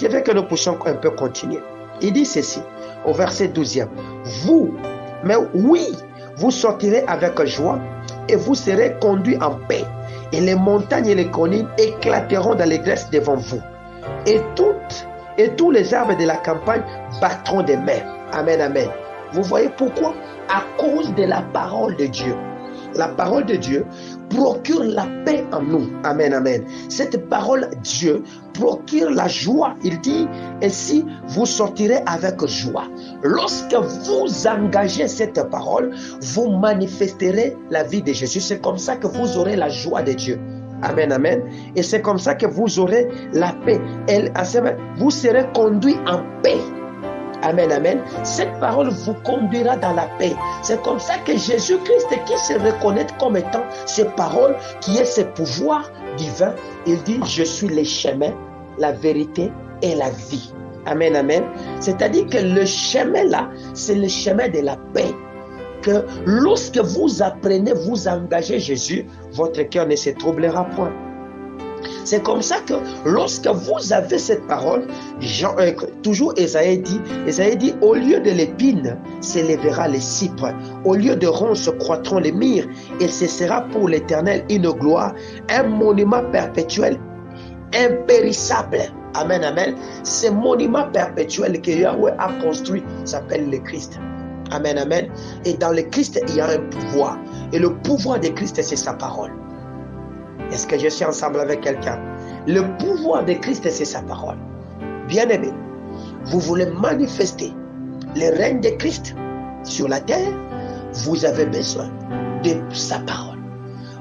Je veux que nous puissions un peu continuer. Il dit ceci, au verset 12e. Vous sortirez avec joie et vous serez conduits en paix. Et les montagnes et les collines éclateront d'allégresse devant vous. Et tous les arbres de la campagne battront des mains. Amen, amen. Vous voyez pourquoi? À cause de la parole de Dieu. La parole de Dieu procure la paix en nous. Amen, amen. Cette parole Dieu procure la joie. Il dit, ainsi vous sortirez avec joie. Lorsque vous engagez cette parole, vous manifesterez la vie de Jésus. C'est comme ça que vous aurez la joie de Dieu. Amen, amen. Et c'est comme ça que vous aurez la paix. Vous serez conduits en paix. Amen, amen. Cette parole vous conduira dans la paix. C'est comme ça que Jésus-Christ, qui se reconnaît comme étant ces paroles, qui est ce pouvoir divin, il dit, je suis le chemin, la vérité et la vie. Amen, amen. C'est-à-dire que le chemin là, c'est le chemin de la paix. Que lorsque vous apprenez, vous engagez Jésus, votre cœur ne se troublera point. C'est comme ça que lorsque vous avez cette parole, toujours Ésaïe dit, au lieu de l'épine, s'élèvera les cypres. Au lieu de ronces croîtront les myrrhes. Et ce sera pour l'Éternel une gloire, un monument perpétuel, impérissable. Amen, amen. Ce monument perpétuel que Yahweh a construit s'appelle le Christ. Amen, amen. Et dans le Christ, il y a un pouvoir. Et le pouvoir de Christ, c'est sa parole. Est-ce que je suis ensemble avec quelqu'un? Le pouvoir de Christ, c'est sa parole. Bien-aimé, vous voulez manifester le règne de Christ sur la terre, vous avez besoin de sa parole.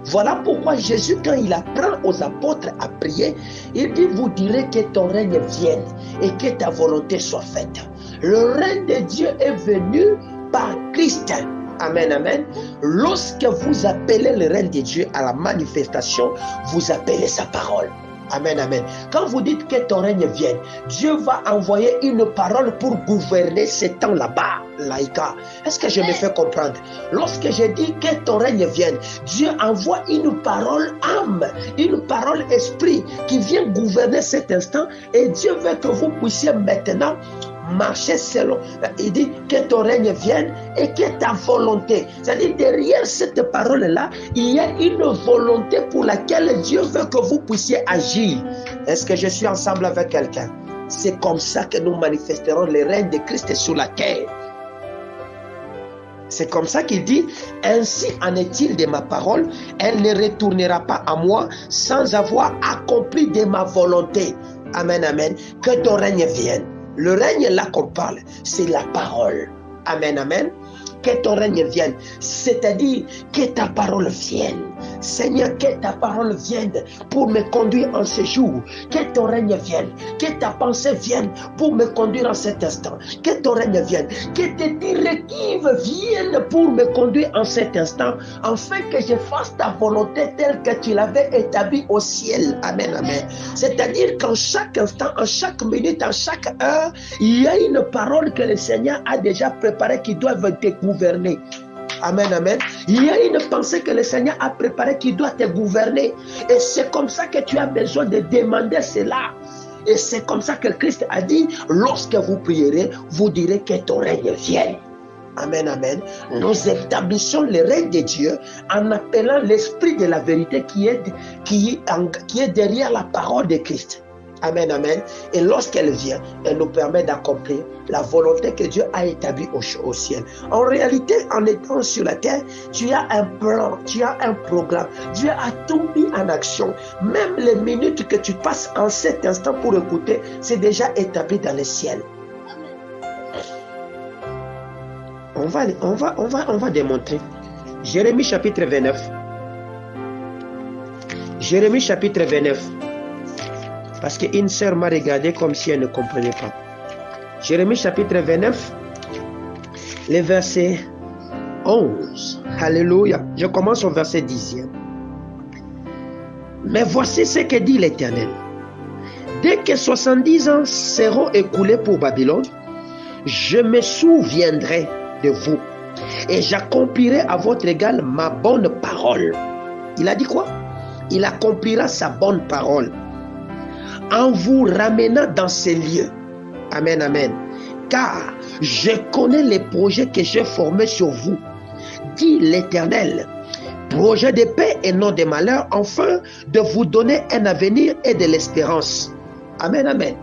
Voilà pourquoi Jésus, quand il apprend aux apôtres à prier, il dit, vous direz que ton règne vienne et que ta volonté soit faite. Le règne de Dieu est venu par Christ. Amen, amen. Lorsque vous appelez le règne de Dieu à la manifestation, vous appelez sa parole. Amen, amen. Quand vous dites que ton règne vienne, Dieu va envoyer une parole pour gouverner ces temps là-bas. Laïka. Est-ce que je me fais comprendre? Lorsque je dis que ton règne vienne, Dieu envoie une parole âme, une parole esprit qui vient gouverner cet instant, et Dieu veut que vous puissiez maintenant marcher selon. Il dit que ton règne vienne et que ta volonté. C'est-à-dire derrière cette parole-là, il y a une volonté pour laquelle Dieu veut que vous puissiez agir. Est-ce que je suis ensemble avec quelqu'un? C'est comme ça que nous manifesterons le règne de Christ sur la terre. C'est comme ça qu'il dit, ainsi en est-il de ma parole, elle ne retournera pas à moi sans avoir accompli de ma volonté. Amen, amen. Que ton règne vienne. Le règne là qu'on parle, c'est la parole. Amen, amen. Que ton règne vienne. C'est-à-dire que ta parole vienne. Seigneur, que ta parole vienne pour me conduire en ce jour. Que ton règne vienne. Que ta pensée vienne pour me conduire en cet instant. Que ton règne vienne. Que tes directives viennent pour me conduire en cet instant, afin que je fasse ta volonté telle que tu l'avais établie au ciel. Amen, amen. C'est-à-dire qu'en chaque instant, en chaque minute, en chaque heure, il y a une parole que le Seigneur a déjà préparée qui doit te gouverner. Amen, amen. Il y a une pensée que le Seigneur a préparée qui doit te gouverner. Et c'est comme ça que tu as besoin de demander cela. Et c'est comme ça que Christ a dit, lorsque vous prierez, vous direz que ton règne vienne. Amen, amen. Nous établissons le règne de Dieu en appelant l'esprit de la vérité qui est derrière la parole de Christ. Amen, amen. Et lorsqu'elle vient, elle nous permet d'accomplir la volonté que Dieu a établie au ciel. En réalité, en étant sur la terre, tu as un plan, tu as un programme. Dieu a tout mis en action. Même les minutes que tu passes en cet instant pour écouter, c'est déjà établi dans le ciel. On va démontrer. Jérémie chapitre 29. Jérémie chapitre 29. Parce qu'une sœur m'a regardé comme si elle ne comprenait pas. Jérémie chapitre 29, le verset 11. Alléluia. Je commence au verset 10e. Mais voici ce que dit l'Éternel. Dès que 70 ans seront écoulés pour Babylone, je me souviendrai de vous et j'accomplirai à votre égale ma bonne parole. Il a dit quoi? Il accomplira sa bonne parole en vous ramenant dans ces lieux. Amen, amen. Car je connais les projets que j'ai formés sur vous, dit l'Éternel. Projet de paix et non de malheur, afin de vous donner un avenir et de l'espérance. Amen, amen.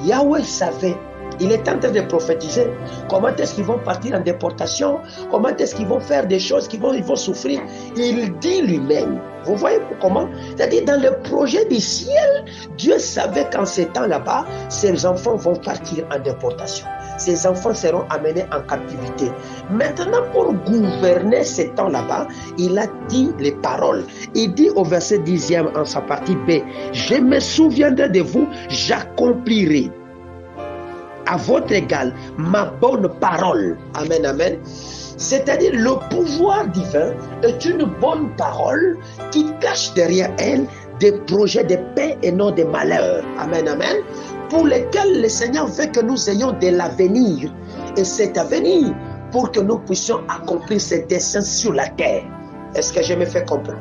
Yahweh savait. Il est en train de prophétiser comment est-ce qu'ils vont partir en déportation, comment est-ce qu'ils vont faire des choses, ils vont souffrir. Il dit lui-même. Vous voyez comment? C'est-à-dire dans le projet du ciel, Dieu savait qu'en ces temps là-bas, ses enfants vont partir en déportation. Ses enfants seront amenés en captivité. Maintenant, pour gouverner ces temps là-bas, il a dit les paroles. Il dit au verset 10e en sa partie B, « Je me souviendrai de vous, j'accomplirai à votre égal ma bonne parole. » Amen, amen. C'est-à-dire le pouvoir divin est une bonne parole qui cache derrière elle des projets de paix et non de malheur. Amen, amen. Pour lesquels le Seigneur veut que nous ayons de l'avenir. Et cet avenir pour que nous puissions accomplir ses desseins sur la terre. Est-ce que je me fais comprendre?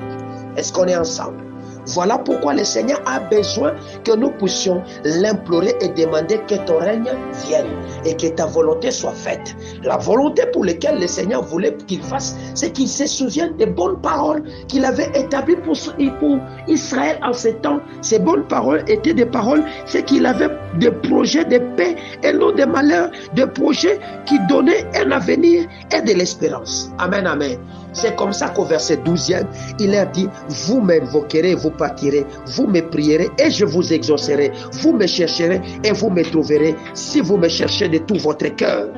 Est-ce qu'on est ensemble? Voilà pourquoi le Seigneur a besoin que nous puissions l'implorer et demander que ton règne vienne et que ta volonté soit faite. La volonté pour laquelle le Seigneur voulait qu'il fasse, c'est qu'il se souvienne des bonnes paroles qu'il avait établies pour Israël en ces temps. Ces bonnes paroles étaient des paroles, c'est qu'il avait des projets de paix et non de malheur, des projets qui donnaient un avenir et de l'espérance. Amen, amen. C'est comme ça qu'au verset 12e, il a dit, vous m'invoquerez, vous partirez, vous me prierez et je vous exaucerai. Vous me chercherez et vous me trouverez si vous me cherchez de tout votre cœur.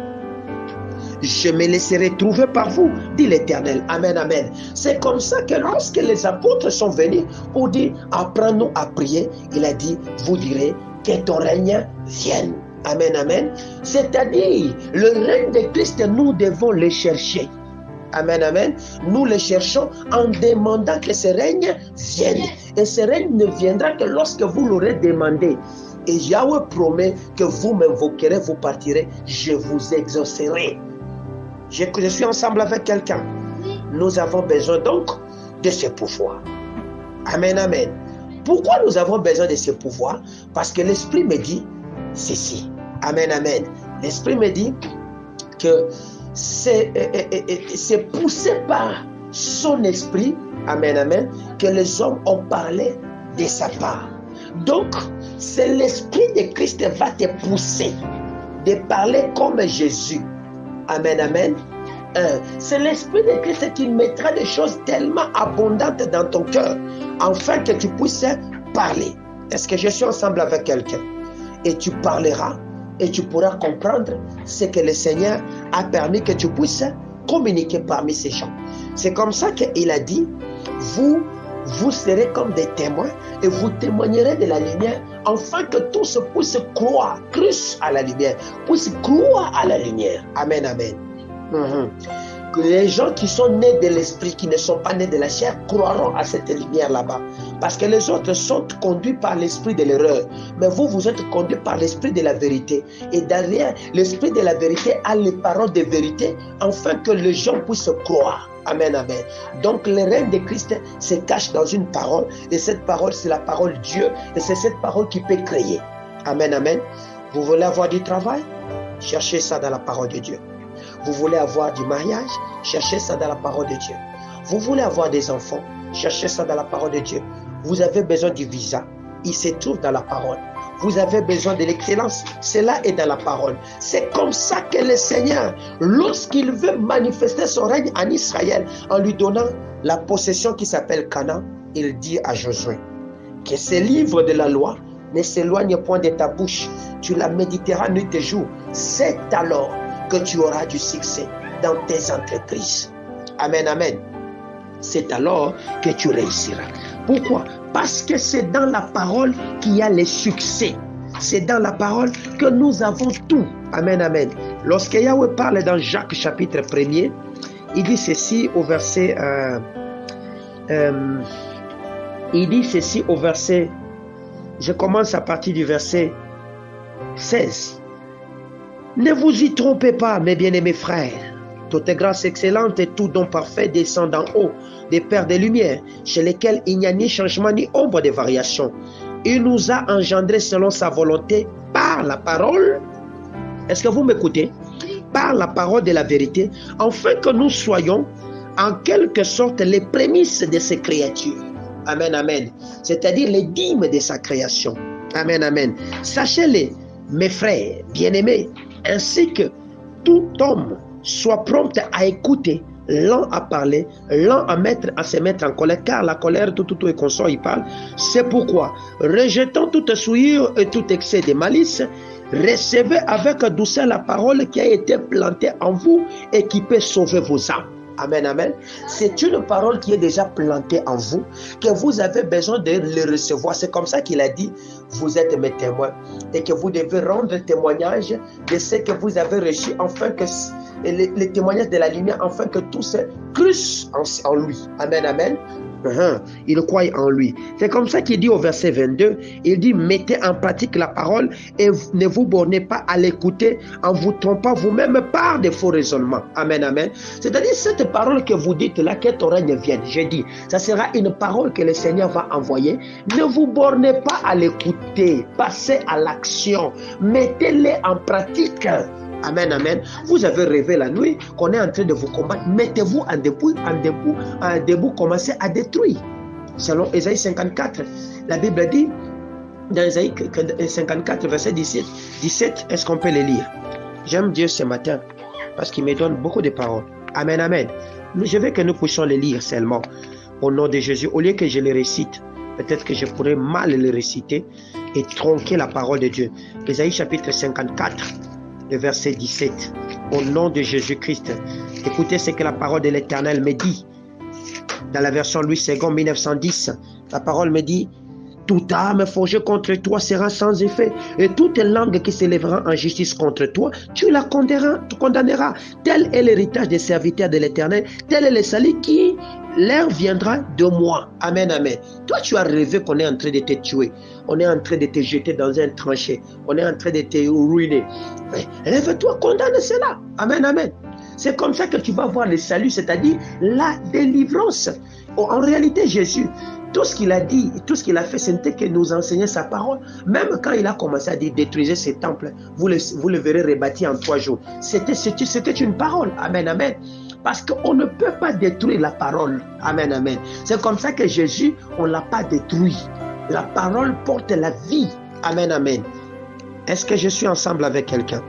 Je me laisserai trouver par vous, dit l'Éternel. Amen, amen. C'est comme ça que lorsque les apôtres sont venus pour dire, apprends-nous à prier, il a dit, vous direz que ton règne vienne. Amen, amen. C'est-à-dire, le règne de Christ, nous devons le chercher. Amen, amen. Nous le cherchons en demandant que ce règne vienne. Et ce règne ne viendra que lorsque vous l'aurez demandé. Et Yahweh promet que vous m'invoquerez, vous partirez, je vous exaucerai. Je suis ensemble avec quelqu'un. Nous avons besoin donc de ce pouvoir. Amen, amen. Pourquoi nous avons besoin de ce pouvoir? Parce que l'Esprit me dit ceci. Amen, amen. L'Esprit me dit que c'est poussé par son esprit, amen, amen, que les hommes ont parlé de sa part. Donc, c'est l'esprit de Christ qui va te pousser de parler comme Jésus. Amen, amen. C'est l'esprit de Christ qui mettra des choses tellement abondantes dans ton cœur, afin que tu puisses parler. Est-ce que je suis ensemble avec quelqu'un? Et tu parleras. Et tu pourras comprendre ce que le Seigneur a permis que tu puisses communiquer parmi ces gens. C'est comme ça qu'il a dit vous serez comme des témoins et vous témoignerez de la lumière, afin que tous puissent croire à la lumière, puissent croire à la lumière. Amen, amen. Que les gens qui sont nés de l'esprit, qui ne sont pas nés de la chair, croiront à cette lumière là-bas. Parce que les autres sont conduits par l'esprit de l'erreur. Mais vous êtes conduits par l'esprit de la vérité. Et derrière, l'esprit de la vérité a les paroles de vérité, afin que les gens puissent croire. Amen, amen. Donc le règne de Christ se cache dans une parole. Et cette parole, c'est la parole de Dieu. Et c'est cette parole qui peut créer. Amen, amen. Vous voulez avoir du travail? Cherchez ça dans la parole de Dieu. Vous voulez avoir du mariage? Cherchez ça dans la parole de Dieu. Vous voulez avoir des enfants? Cherchez ça dans la parole de Dieu. Vous avez besoin du visa? Il se trouve dans la parole. Vous avez besoin de l'excellence? Cela est dans la parole. C'est comme ça que le Seigneur, lorsqu'il veut manifester son règne en Israël, en lui donnant la possession qui s'appelle Canaan, il dit à Josué que ce livre de la loi ne s'éloigne point de ta bouche. Tu la méditeras nuit et jour. C'est alors que tu auras du succès dans tes entreprises. Amen, amen. C'est alors que tu réussiras. Pourquoi? Parce que c'est dans la parole qu'il y a le succès. C'est dans la parole que nous avons tout. Amen, amen. Lorsque Yahweh parle dans Jacques chapitre 1er, il dit ceci au verset... je commence à partir du verset 16. Ne vous y trompez pas, mes bien-aimés frères. Toute grâce excellente et tout don parfait descend d'en haut, des Pères des Lumières, chez lesquels il n'y a ni changement ni ombre de variation. Il nous a engendrés selon sa volonté par la parole. Est-ce que vous m'écoutez? Par la parole de la vérité, afin que nous soyons en quelque sorte les prémices de ses créatures. Amen, amen. C'est-à-dire les dîmes de sa création. Amen, amen. Sachez-le, mes frères bien-aimés, ainsi que tout homme soit prompt à écouter, lent à parler, lent à se mettre en colère, car la colère, tout est consort, il parle. C'est pourquoi, rejetant toute souillure et tout excès de malice, recevez avec douceur la parole qui a été plantée en vous et qui peut sauver vos âmes. Amen, amen. C'est une parole qui est déjà plantée en vous, que vous avez besoin de le recevoir. C'est comme ça qu'il a dit, vous êtes mes témoins, et que vous devez rendre témoignage de ce que vous avez reçu, afin que les témoignages de la lumière, afin que tous cruent en lui. Amen, amen. Il croit en lui. C'est comme ça qu'il dit au verset 22, il dit, mettez en pratique la parole et ne vous bornez pas à l'écouter en vous trompant vous-même par des faux raisonnements. Amen, amen. C'est-à-dire cette parole que vous dites là, que ton règne vienne. J'ai dit, ça sera une parole que le Seigneur va envoyer. Ne vous bornez pas à l'écouter. Passez à l'action. Mettez-les en pratique. Amen, amen. Vous avez rêvé la nuit qu'on est en train de vous combattre. Mettez-vous en debout, commencez à détruire. Selon Ésaïe 54, la Bible dit, dans Ésaïe 54, verset 17, est-ce qu'on peut les lire? J'aime Dieu ce matin parce qu'il me donne beaucoup de paroles. Amen, amen. Je veux que nous puissions les lire seulement au nom de Jésus. Au lieu que je les récite, peut-être que je pourrais mal les réciter et tronquer la parole de Dieu. Ésaïe chapitre 54. Le verset 17, au nom de Jésus-Christ. Écoutez ce que la parole de l'Éternel me dit. Dans la version Louis II 1910, la parole me dit, toute arme forgée contre toi sera sans effet, et toute langue qui s'élèvera en justice contre toi, tu la condamneras. Tel est l'héritage des serviteurs de l'Éternel, tel est le salut qui leur viendra de moi. Amen, amen. Toi, tu as rêvé qu'on est en train de te tuer. On est en train de te jeter dans un tranchée. On est en train de te ruiner. Lève-toi, condamne cela. Amen, amen. C'est comme ça que tu vas voir le salut, c'est-à-dire la délivrance. En réalité, Jésus, tout ce qu'il a dit, tout ce qu'il a fait, c'était que nous enseigner sa parole. Même quand il a commencé à dire détruisez ces temples, vous le verrez rebâti en 3 jours. C'était une parole. Amen, amen. Parce qu'on ne peut pas détruire la parole. Amen, amen. C'est comme ça que Jésus, on ne l'a pas détruit. La parole porte la vie. Amen, amen. Est-ce que je suis ensemble avec quelqu'un?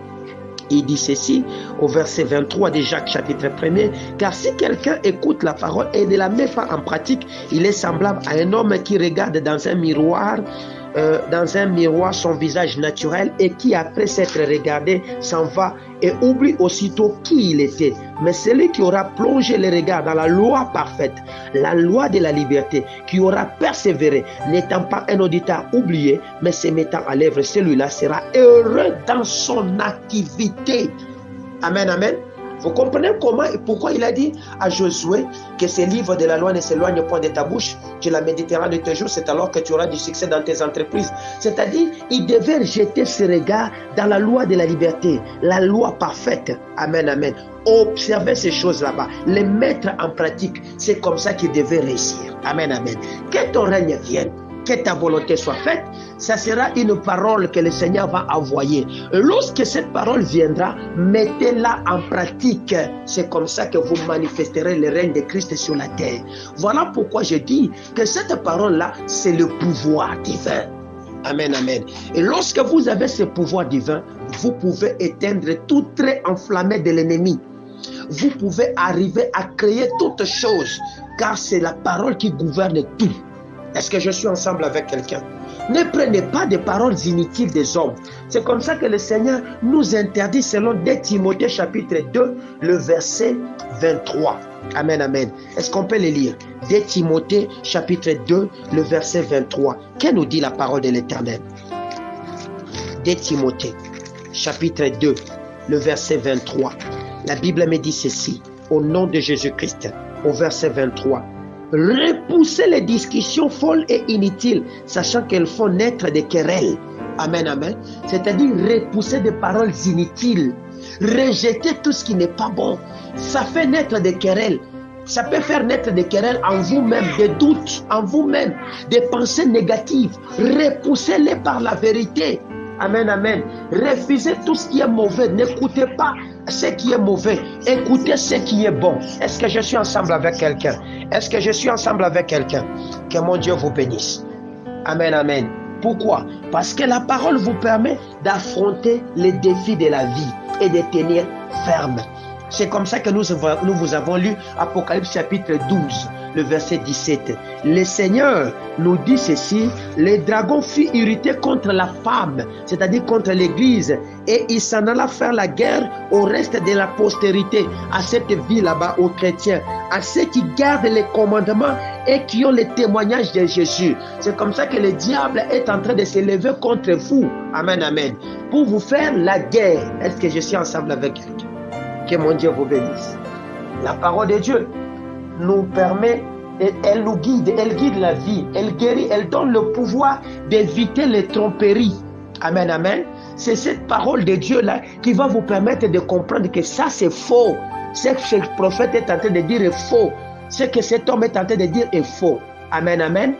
Il dit ceci au verset 23 de Jacques chapitre 1er, car si quelqu'un écoute la parole et ne la met pas en pratique, il est semblable à un homme qui regarde dans un miroir dans un miroir son visage naturel et qui, après s'être regardé, s'en va et oublie aussitôt qui il était. Mais celui qui aura plongé les regards dans la loi parfaite, la loi de la liberté, qui aura persévéré, n'étant pas un auditeur oublié, mais se mettant à l'œuvre, celui-là sera heureux dans son activité. Amen, amen. Vous comprenez comment et pourquoi il a dit à Josué que ces livres de la loi ne s'éloignent point de ta bouche, tu la méditeras de tes jours, c'est alors que tu auras du succès dans tes entreprises. C'est-à-dire, il devait jeter ses regards dans la loi de la liberté, la loi parfaite. Amen, amen. Observer ces choses là-bas, les mettre en pratique, c'est comme ça qu'il devait réussir. Amen, amen. Que ton règne vienne, que ta volonté soit faite, ça sera une parole que le Seigneur va envoyer. Lorsque cette parole viendra, mettez-la en pratique. C'est comme ça que vous manifesterez le règne de Christ sur la terre. Voilà pourquoi je dis que cette parole-là, c'est le pouvoir divin. Amen, amen. Et lorsque vous avez ce pouvoir divin, vous pouvez éteindre tout trait enflammé de l'ennemi. Vous pouvez arriver à créer toutes choses, car c'est la parole qui gouverne tout. Est-ce que je suis ensemble avec quelqu'un? Ne prenez pas des paroles inutiles des hommes. C'est comme ça que le Seigneur nous interdit selon 2 Timothée chapitre 2, le verset 23. Amen, amen. Est-ce qu'on peut le lire? 2 Timothée chapitre 2, le verset 23. Que nous dit la parole de l'Éternel? 2 Timothée chapitre 2, le verset 23. La Bible me dit ceci, au nom de Jésus-Christ, au verset 23. Repoussez les discussions folles et inutiles, sachant qu'elles font naître des querelles. Amen, amen. C'est-à-dire repousser des paroles inutiles. Rejeter tout ce qui n'est pas bon. Ça fait naître des querelles. Ça peut faire naître des querelles en vous-même, des doutes en vous-même, des pensées négatives. Repoussez-les par la vérité. Amen, amen. Refusez tout ce qui est mauvais. N'écoutez pas ce qui est mauvais. Écoutez ce qui est bon. Est-ce que je suis ensemble avec quelqu'un? Est-ce que je suis ensemble avec quelqu'un? Que mon Dieu vous bénisse. Amen, amen. Pourquoi? Parce que la parole vous permet d'affronter les défis de la vie et de tenir ferme. C'est comme ça que nous vous avons lu Apocalypse chapitre 12, le verset 17. Le Seigneur nous dit ceci, le dragon fut irrité contre la femme, c'est-à-dire contre l'Église, et il s'en alla faire la guerre au reste de la postérité, à cette vie là-bas, aux chrétiens, à ceux qui gardent les commandements et qui ont le témoignage de Jésus. C'est comme ça que le diable est en train de se lever contre vous. Amen, amen. Pour vous faire la guerre. Est-ce que je suis ensemble avec quelqu'un? Que mon Dieu vous bénisse. La parole de Dieu nous permet, elle nous guide, elle guide la vie, elle guérit, elle donne le pouvoir d'éviter les tromperies. Amen, amen. C'est cette parole de Dieu-là qui va vous permettre de comprendre que ça c'est faux. Ce que le prophète est en train de dire est faux. Ce que cet homme est en train de dire est faux. Amen, amen.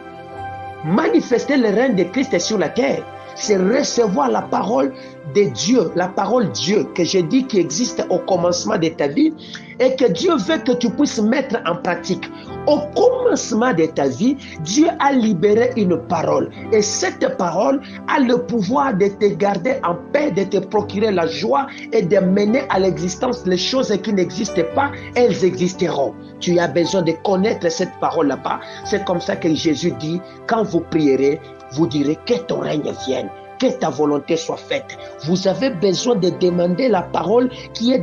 Manifester le règne de Christ sur la terre, c'est recevoir la parole de Dieu, la parole Dieu que j'ai dit qui existe au commencement de ta vie et que Dieu veut que tu puisses mettre en pratique. Au commencement de ta vie, Dieu a libéré une parole et cette parole a le pouvoir de te garder en paix, de te procurer la joie et de mener à l'existence les choses qui n'existent pas, elles existeront. Tu as besoin de connaître cette parole là-bas. C'est comme ça que Jésus dit, quand vous prierez, vous direz que ton règne vienne, que ta volonté soit faite. Vous avez besoin de demander la parole qui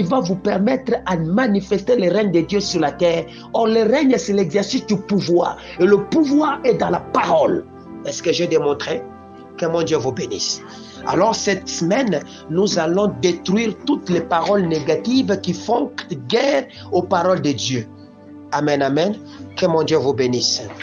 va vous permettre à manifester le règne de Dieu sur la terre. Or, le règne, c'est l'exercice du pouvoir. Et le pouvoir est dans la parole. Est-ce que j'ai démontré? Que mon Dieu vous bénisse. Alors, cette semaine, nous allons détruire toutes les paroles négatives qui font guerre aux paroles de Dieu. Amen, amen. Que mon Dieu vous bénisse.